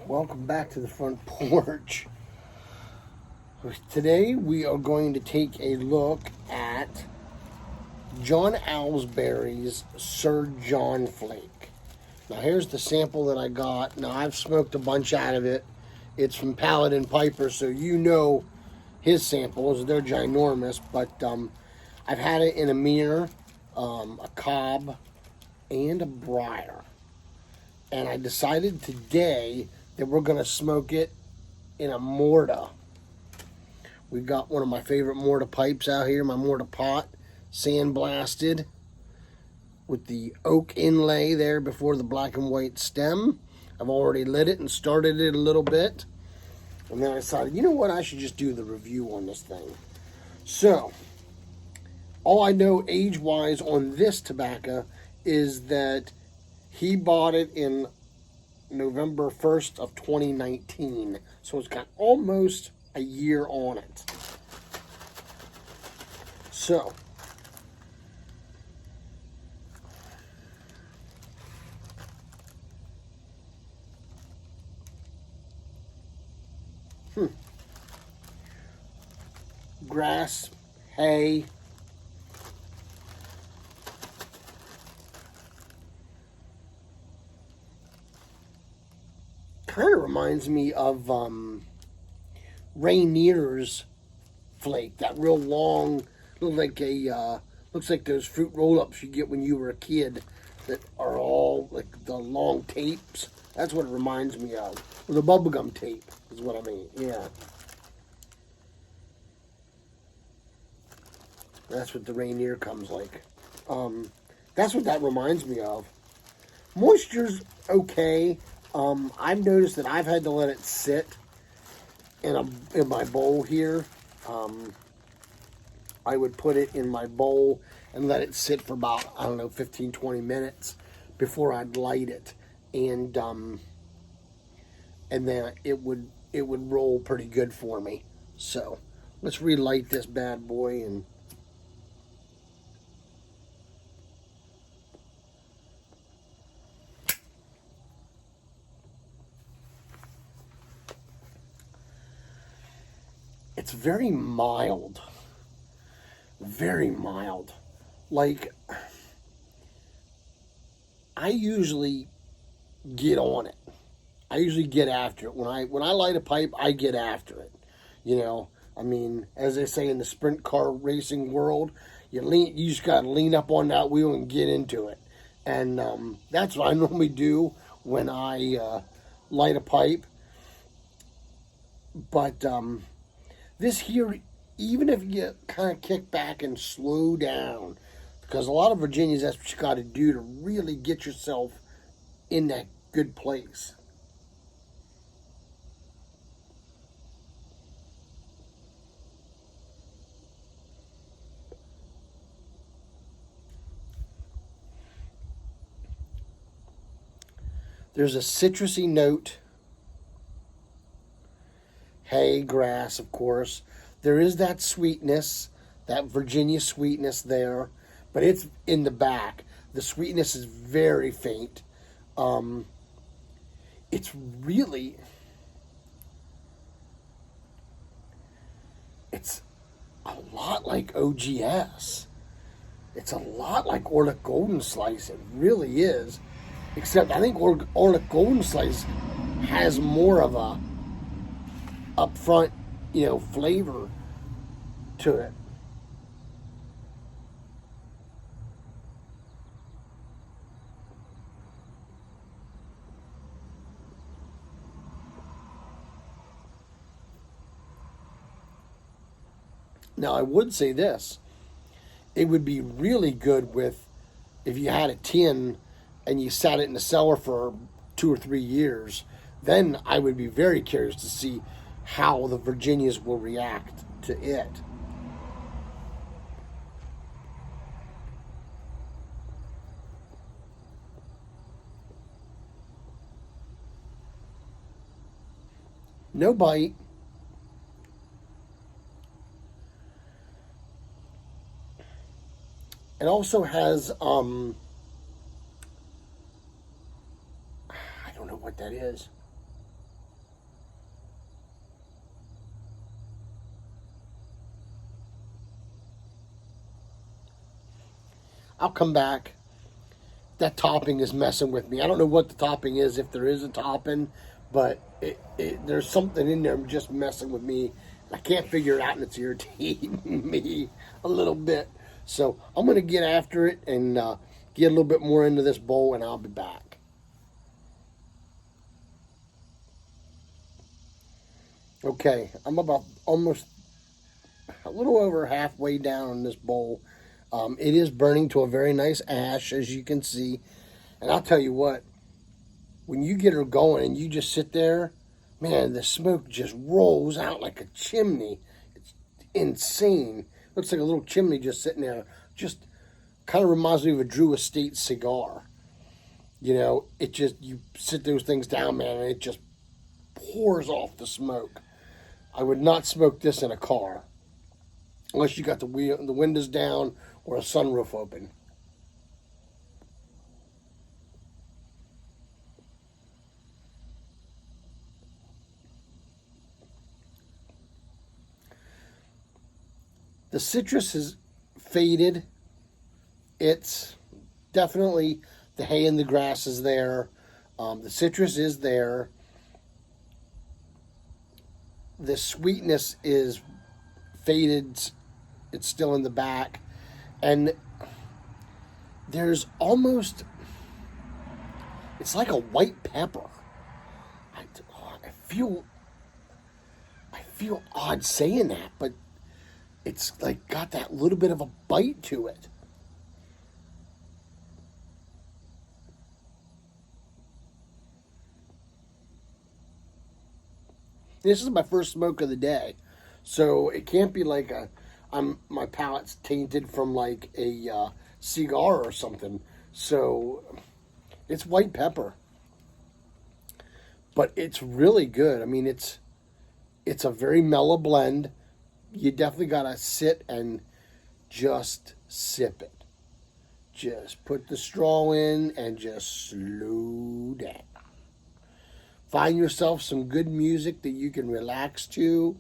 Welcome back to the front porch. Today we are going to take a look at John Owlsbury's Sir John Flake. Now here's the sample that I got. Now I've smoked a bunch out of it. It's from Paladin Piper, so you know his samples. They're ginormous, but I've had it in a mirror, a cob, and a briar. And I decided today that we're going to smoke it in a mortar. We've got one of my favorite mortar pipes out here, my mortar pot, sandblasted with the oak inlay there before the black and white stem. I've already lit it and started it a little bit. And then I decided, you know what, I should just do the review on this thing. So, all I know age-wise on this tobacco is that he bought it in November 1st of 2019. So it's got almost a year on it. So, grass, hay, kind of reminds me of Rainier's Flake, that real long, looks like those fruit roll-ups you get when you were a kid that are all like the long tapes. That's what it reminds me of. Or the bubblegum tape is what I mean, yeah. That's what the Rainier comes like. That's what that reminds me of. Moisture's okay. I've noticed that I've had to let it sit in my bowl here. I would put it in my bowl and let it sit for about, I don't know, 15, 20 minutes before I'd light it. And then it would roll pretty good for me. So let's relight this bad boy and it's very mild. Very mild. Like, I usually get on it. I usually get after it. When I light a pipe, I get after it. You know, I mean, as they say in the sprint car racing world, you just gotta lean up on that wheel and get into it. And that's what I normally do when I light a pipe. But this here, even if you kind of kick back and slow down, because a lot of Virginias, that's what you got to do to really get yourself in that good place. There's a citrusy note. Hay, grass, of course. There is that sweetness, that Virginia sweetness there, but it's in the back. The sweetness is very faint. It's really, it's a lot like OGS. It's a lot like Orlick Golden Slice. It really is. Except I think Orlick Golden Slice has more of a upfront, flavor to it. Now, I would say this. It would be really good with, if you had a tin and you sat it in the cellar for 2 or 3 years, then I would be very curious to see how the Virginias will react to it. No bite. It also has, I don't know what that is. I'll come back. That topping is messing with me. I don't know what the topping is, if there is a topping, but there's something in there just messing with me. I can't figure it out, and it's irritating me a little bit. So I'm going to get after it and get a little bit more into this bowl, and I'll be back. Okay, I'm about almost a little over halfway down in this bowl. It is burning to a very nice ash, as you can see. And I'll tell you what, when you get her going and you just sit there, man, the smoke just rolls out like a chimney. It's insane. Looks like a little chimney just sitting there. Just kind of reminds me of a Drew Estate cigar. You know, it just, you sit those things down, man, and it just pours off the smoke. I would not smoke this in a car unless you got the windows down or a sunroof open. The citrus is faded. It's definitely, the hay and the grass is there. The citrus is there. The sweetness is faded. It's still in the back. And there's almost, it's like a white pepper. I feel odd saying that, but it's like got that little bit of a bite to it. This is my first smoke of the day, so it can't be like my palate's tainted from like a cigar or something. So it's white pepper, but it's really good. I mean, it's a very mellow blend. You definitely gotta sit and just sip it. Just put the straw in and just slow down. Find yourself some good music that you can relax to,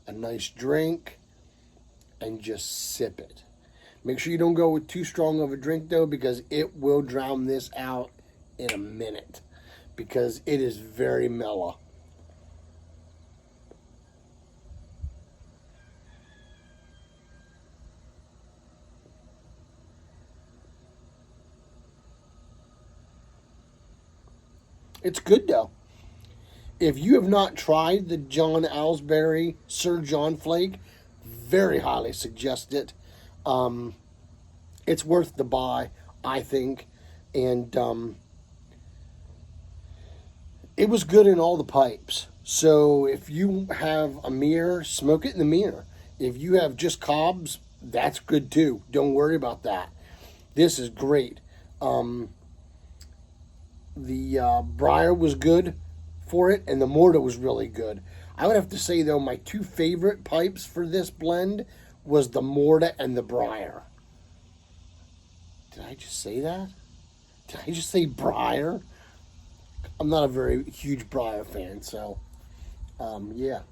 a nice drink, and just sip it. Make sure you don't go with too strong of a drink, though, because it will drown this out in a minute, because it is very mellow. It's good, though. If you have not tried the John Aylesbury Sir John Flake, very highly suggest it. It's worth the buy, I think. And it was good in all the pipes. So if you have a mirror, smoke it in the mirror. If you have just cobs, that's good too. Don't worry about that. This is great. The Briar was good for it, and the Mortar was really good. I would have to say, though, my two favorite pipes for this blend was the Mortar and the Briar. Did I just say that? Did I just say Briar? I'm not a very huge Briar fan, so, yeah.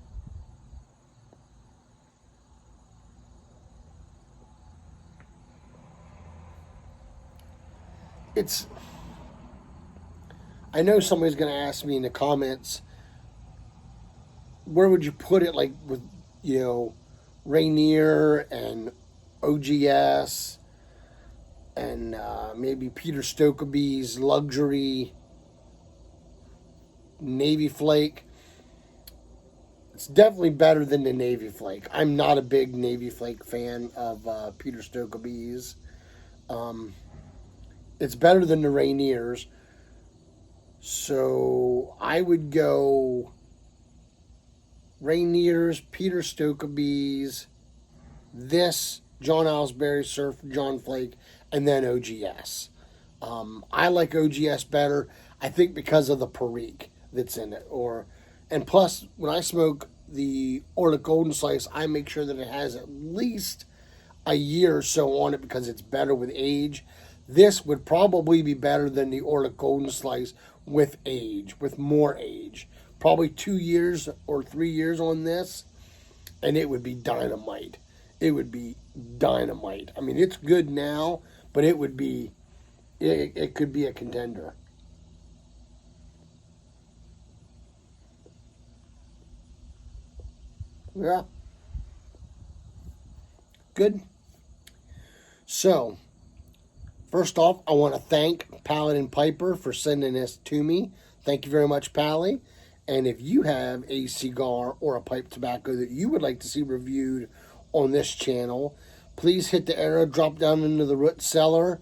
I know somebody's going to ask me in the comments, where would you put it, like with, you know, Rainier and OGS and maybe Peter Stokeby's Luxury Navy Flake. It's definitely better than the Navy Flake. I'm not a big Navy Flake fan of Peter Stokeby's. It's better than the Rainiers. So I would go Rainier's, Peter Stokeby's, this John Aylesbury Sir John Flake, and then OGS. I like OGS better, I think, because of the Perique that's in it. And plus, when I smoke the Orlick Golden Slice, I make sure that it has at least a year or so on it because it's better with age. This would probably be better than the Orlick Golden Slice with age, with more age. Probably 2 years or 3 years on this, and it would be dynamite. It would be dynamite. I mean, it's good now, but it would be, it could be a contender. Yeah. Good. So, first off, I want to thank Paladin Piper for sending this to me. Thank you very much, Pally. And if you have a cigar or a pipe tobacco that you would like to see reviewed on this channel, please hit the arrow, drop down into the root cellar,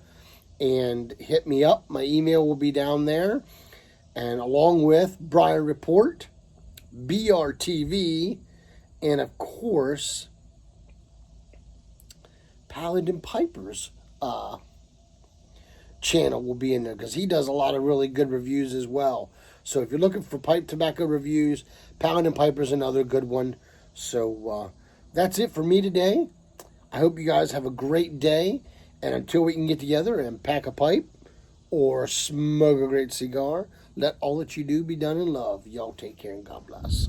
and hit me up. My email will be down there. And along with Briar Report, BRTV, and of course, Paladin Piper's channel will be in there because he does a lot of really good reviews as well. So if you're looking for pipe tobacco reviews, Paladin Piper's another good one. So that's it for me today. I hope you guys have a great day. And until we can get together and pack a pipe or smoke a great cigar, let all that you do be done in love. Y'all take care and God bless.